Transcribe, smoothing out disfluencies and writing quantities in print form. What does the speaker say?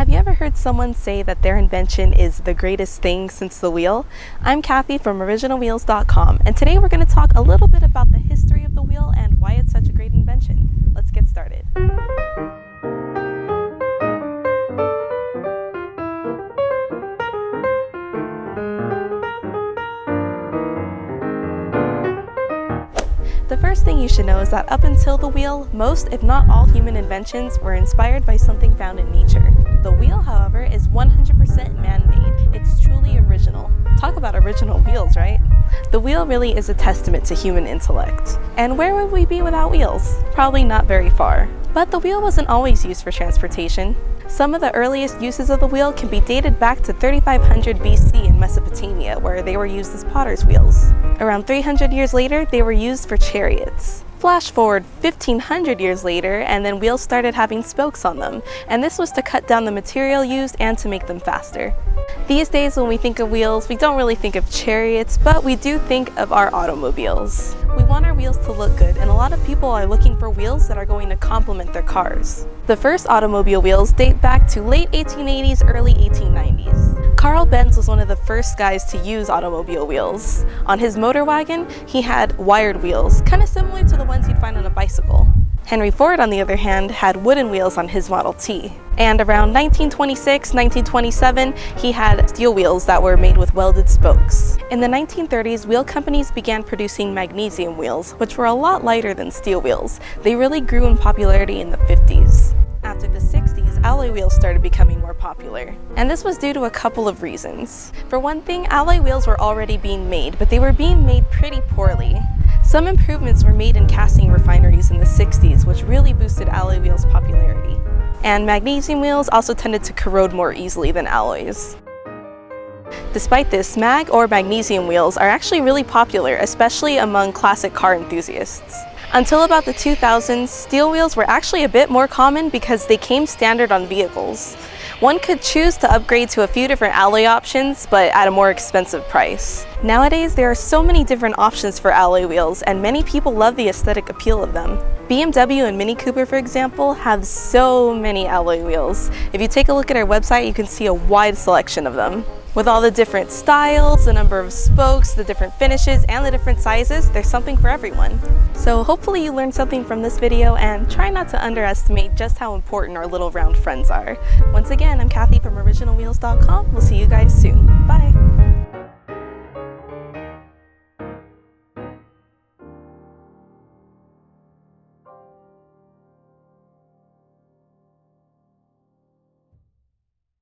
Have you ever heard someone say that their invention is the greatest thing since the wheel? I'm Kathy from OriginalWheels.com, and today we're going to talk a little bit about the history of the wheel and why it's such a great invention. Let's get started. The first thing you should know is that up until the wheel, most, if not all, human inventions were inspired by something found in nature. The wheel, however, is 100% man-made. It's truly original. Talk about original wheels, right? The wheel really is a testament to human intellect. And where would we be without wheels? Probably not very far. But the wheel wasn't always used for transportation. Some of the earliest uses of the wheel can be dated back to 3500 BC in Mesopotamia, where they were used as potter's wheels. Around 300 years later, they were used for chariots. Flash forward 1500 years later, and then wheels started having spokes on them, and this was to cut down the material used and to make them faster. These days, when we think of wheels, we don't really think of chariots, but we do think of our automobiles. We want our wheels to look good, and a lot of people are looking for wheels that are going to complement their cars. The first automobile wheels date back to late 1880s, early 1890s. Carl Benz was one of the first guys to use automobile wheels. On his motor wagon, he had wired wheels, kind of similar to the ones you'd find on a bicycle. Henry Ford, on the other hand, had wooden wheels on his Model T. And around 1926, 1927, he had steel wheels that were made with welded spokes. In the 1930s, wheel companies began producing magnesium wheels, which were a lot lighter than steel wheels. They really grew in popularity in the 50s. After the 60s, alloy wheels started becoming more popular. And this was due to a couple of reasons. For one thing, alloy wheels were already being made, but they were being made pretty poorly. Some improvements were made in casting refineries in the 60s, which really boosted alloy wheels' popularity. And magnesium wheels also tended to corrode more easily than alloys. Despite this, mag or magnesium wheels are actually really popular, especially among classic car enthusiasts. Until about the 2000s, steel wheels were actually a bit more common because they came standard on vehicles. One could choose to upgrade to a few different alloy options, but at a more expensive price. Nowadays, there are so many different options for alloy wheels, and many people love the aesthetic appeal of them. BMW and Mini Cooper, for example, have so many alloy wheels. If you take a look at our website, you can see a wide selection of them. With all the different styles, the number of spokes, the different finishes, and the different sizes, there's something for everyone. So hopefully you learned something from this video, and try not to underestimate just how important our little round friends are. Once again, I'm Kathy from OriginalWheels.com. We'll see you guys soon. Bye!